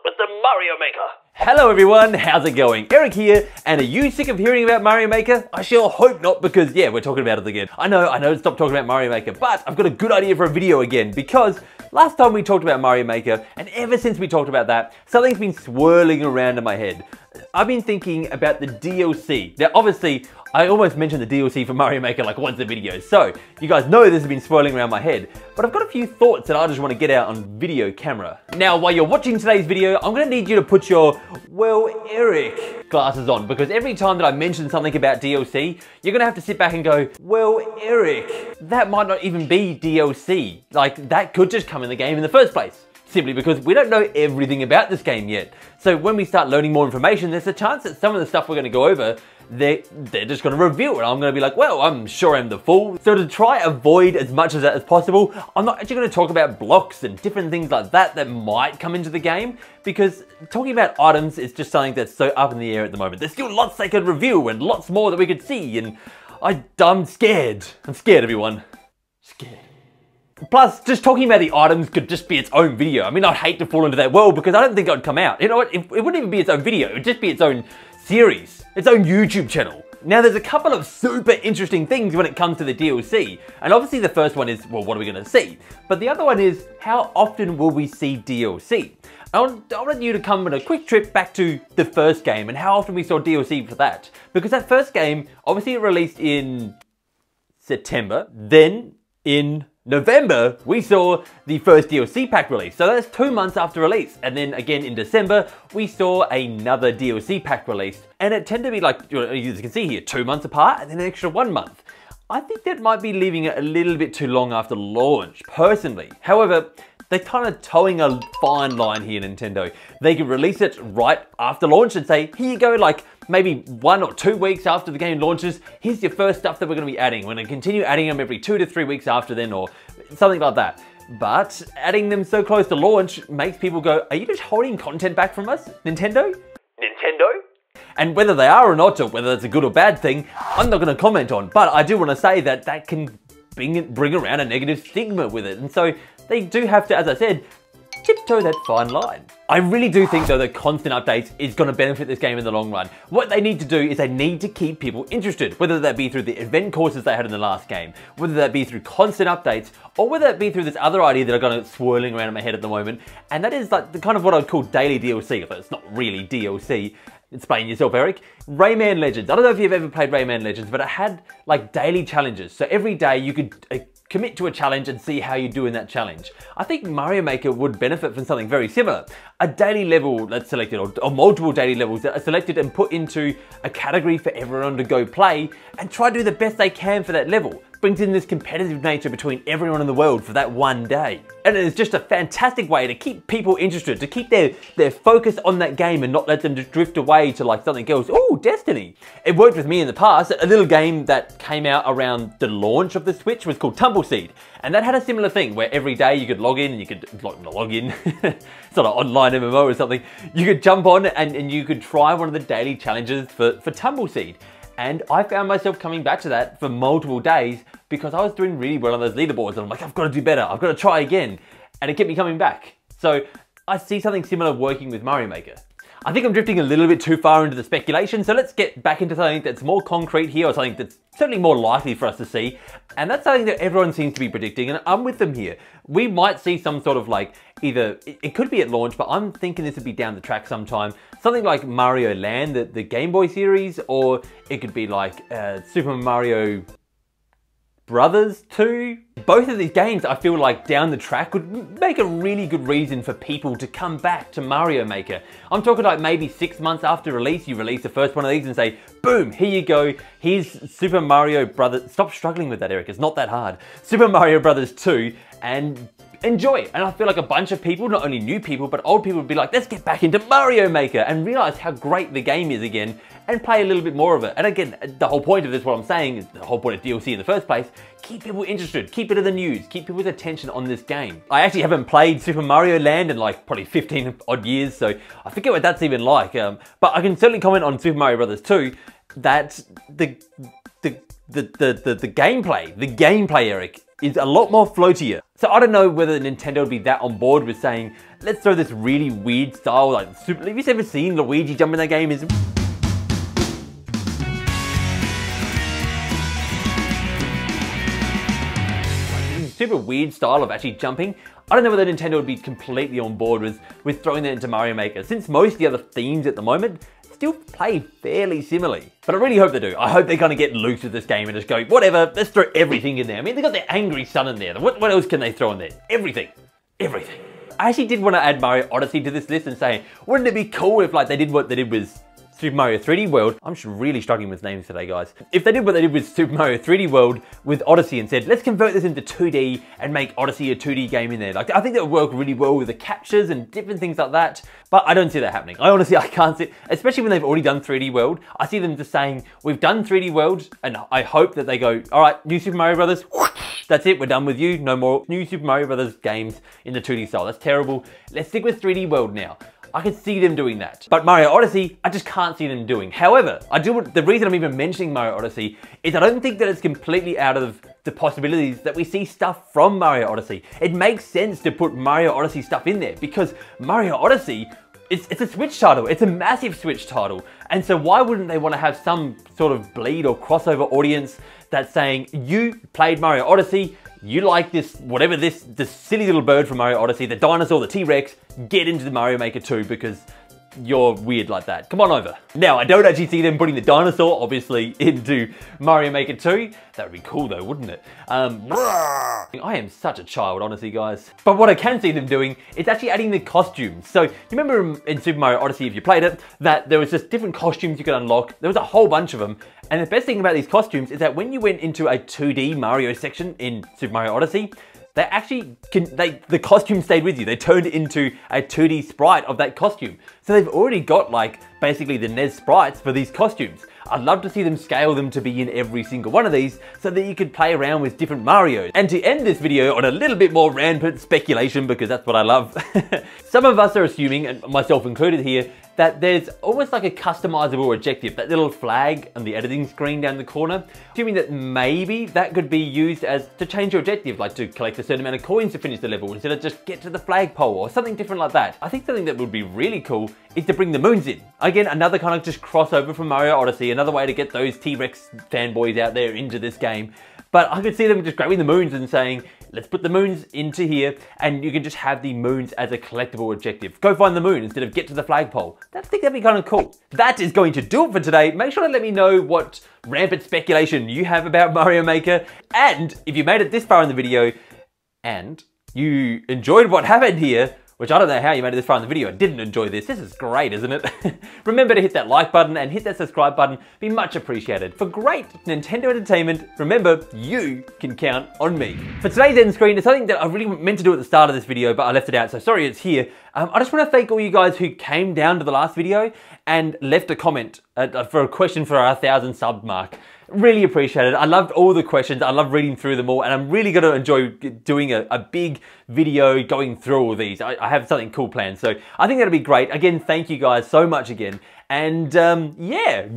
with the Mario Maker. Hello everyone, how's it going? Eric here, and are you sick of hearing about Mario Maker? I sure hope not, because yeah, we're talking about it again. I know, stop talking about Mario Maker, but I've got a good idea for a video again, because last time we talked about Mario Maker, and ever since we talked about that, something's been swirling around in my head. I've been thinking about the DLC. Now obviously, I almost mentioned the DLC for Mario Maker like once a video, so you guys know this has been swirling around my head, but I've got a few thoughts that I just want to get out on video camera. Now, while you're watching today's video, I'm going to need you to put your, well, Eric glasses on, because every time that I mention something about DLC, you're going to have to sit back and go, well, Eric, that might not even be DLC. Like, that could just come in the game in the first place. Simply because we don't know everything about this game yet. So when we start learning more information, there's a chance that some of the stuff we're going to go over, they're just going to reveal it. I'm going to be like, well, I'm sure I'm the fool. So to try avoid as much of that as possible, I'm not actually going to talk about blocks and different things like that that might come into the game, because talking about items is just something that's so up in the air at the moment. There's still lots they could review and lots more that we could see, and I'm scared. I'm scared, everyone. Scared. Plus, just talking about the items could just be its own video. I mean, I'd hate to fall into that world because I don't think it would come out. You know what? It wouldn't even be its own video. It would just be its own series, its own YouTube channel. Now, there's a couple of super interesting things when it comes to the DLC. And obviously the first one is, well, what are we going to see? But the other one is, how often will we see DLC? I want you to come on a quick trip back to the first game and how often we saw DLC for that. Because that first game, obviously it released in September, then in November, we saw the first DLC pack release. So that's 2 months after release. And then again in December, we saw another DLC pack released. And it tended to be like, you can see here, 2 months apart and then an extra 1 month. I think that might be leaving it a little bit too long after launch, personally. However, they're kind of towing a fine line here, Nintendo. They could release it right after launch and say, here you go, like maybe 1 or 2 weeks after the game launches, here's your first stuff that we're going to be adding. We're going to continue adding them every 2 to 3 weeks after then, or something like that. But adding them so close to launch makes people go, are you just holding content back from us, Nintendo? Nintendo? And whether they are or not, or whether it's a good or bad thing, I'm not going to comment on. But I do want to say that that can bring around a negative stigma with it. And so they do have to, as I said, tiptoe that fine line. I really do think though that constant updates is going to benefit this game in the long run. What they need to do is they need to keep people interested, whether that be through the event courses they had in the last game, whether that be through constant updates, or whether that be through this other idea that are kind of swirling around in my head at the moment, and that is like the kind of what I'd call daily DLC, although it's not really DLC. Explain yourself, Eric. Rayman Legends. I don't know if you've ever played Rayman Legends, but it had like daily challenges. So every day you could commit to a challenge and see how you do in that challenge. I think Mario Maker would benefit from something very similar. A daily level that's selected, or multiple daily levels that are selected and put into a category for everyone to go play and try to do the best they can for that level. Brings in this competitive nature between everyone in the world for that one day. And it is just a fantastic way to keep people interested, to keep their focus on that game and not let them just drift away to like something else. Oh, Destiny. It worked with me in the past. A little game that came out around the launch of the Switch was called Tumbleseed. And that had a similar thing where every day you could log in and you could log in. It's not an online MMO or something. You could jump on and you could try one of the daily challenges for Tumbleseed. And I found myself coming back to that for multiple days because I was doing really well on those leaderboards. And I'm like, I've got to do better. I've got to try again. And it kept me coming back. So I see something similar working with Mario Maker. I think I'm drifting a little bit too far into the speculation. So let's get back into something that's more concrete here, or something that's certainly more likely for us to see. And that's something that everyone seems to be predicting. And I'm with them here. We might see some sort of like, either, it could be at launch, but I'm thinking this would be down the track sometime. Something like Mario Land, the Game Boy series, or it could be like Super Mario Brothers 2. Both of these games, I feel like down the track would make a really good reason for people to come back to Mario Maker. I'm talking like maybe 6 months after release, you release the first one of these and say, boom, here you go. Here's Super Mario Brothers. Stop struggling with that, Eric. It's not that hard. Super Mario Brothers 2, and enjoy it. And I feel like a bunch of people, not only new people, but old people would be like, let's get back into Mario Maker and realize how great the game is again and play a little bit more of it. And again, the whole point of this, what I'm saying, is the whole point of DLC in the first place, keep people interested, keep it in the news, keep people's attention on this game. I actually haven't played Super Mario Land in like probably 15 odd years, so I forget what that's even like. But I can certainly comment on Super Mario Brothers 2 that the gameplay, Eric, is a lot more floatier. So I don't know whether Nintendo would be that on board with saying, let's throw this really weird style, like super, have you ever seen Luigi jump in that game? Is super weird style of actually jumping. I don't know whether Nintendo would be completely on board with throwing that into Mario Maker, since most of the other themes at the moment still play fairly similarly. But I really hope they do. I hope they're gonna get loose with this game and just go, whatever, let's throw everything in there. I mean, they got their angry son in there. What else can they throw in there? Everything. Everything. I actually did want to add Mario Odyssey to this list and say, wouldn't it be cool if like they did what they did with Super Mario 3D World. I'm just really struggling with names today, guys. If they did what they did with Super Mario 3D World with Odyssey and said, let's convert this into 2D and make Odyssey a 2D game in there. Like, I think that would work really well with the captures and different things like that. But I don't see that happening. I can't see, especially when they've already done 3D World. I see them just saying, we've done 3D World, and I hope that they go, all right, new Super Mario Brothers, that's it, we're done with you. No more new Super Mario Brothers games in the 2D style. That's terrible. Let's stick with 3D World now. I could see them doing that. But Mario Odyssey, I just can't see them doing. However, the reason I'm even mentioning Mario Odyssey is I don't think that it's completely out of the possibilities that we see stuff from Mario Odyssey. It makes sense to put Mario Odyssey stuff in there because Mario Odyssey, it's a Switch title. It's a massive Switch title. And so why wouldn't they want to have some sort of bleed or crossover audience that's saying, you played Mario Odyssey, you like this, whatever this silly little bird from Mario Odyssey, the dinosaur, the T-Rex, get into the Mario Maker 2 because you're weird like that. Come on over. Now, I don't actually see them putting the dinosaur, obviously, into Mario Maker 2. That would be cool though, wouldn't it? I am such a child, honestly, guys. But what I can see them doing is actually adding the costumes. So, you remember in Super Mario Odyssey, if you played it, that there was just different costumes you could unlock. There was a whole bunch of them. And the best thing about these costumes is that when you went into a 2D Mario section in Super Mario Odyssey, they actually the costume stayed with you. They turned into a 2D sprite of that costume. So they've already got like basically the NES sprites for these costumes. I'd love to see them scale them to be in every single one of these so that you could play around with different Marios. And to end this video on a little bit more rampant speculation, because that's what I love, some of us are assuming, and myself included here, that there's almost like a customizable objective, that little flag on the editing screen down the corner, assuming that maybe that could be used as to change your objective, like to collect a certain amount of coins to finish the level instead of just get to the flagpole or something different like that. I think something that would be really cool is to bring the moons in. Again, another kind of just crossover from Mario Odyssey, another way to get those T-Rex fanboys out there into this game. But I could see them just grabbing the moons and saying, let's put the moons into here, and you can just have the moons as a collectible objective. Go find the moon instead of get to the flagpole. I think that'd be kind of cool. That is going to do it for today. Make sure to let me know what rampant speculation you have about Mario Maker. And if you made it this far in the video, and you enjoyed what happened here, which I don't know how you made it this far in the video and didn't enjoy this. This is great, isn't it? Remember to hit that like button and hit that subscribe button. Be much appreciated. For great Nintendo entertainment, remember, you can count on me. For today's end screen, it's something that I really meant to do at the start of this video, but I left it out, so sorry it's here. I just want to thank all you guys who came down to the last video and left a comment for a question for our 1,000 sub mark. Really appreciate it. I loved all the questions. I love reading through them all, and I'm really going to enjoy doing a big video going through all these. I have something cool planned, so I think that'll be great. Again, thank you guys so much again, and yeah.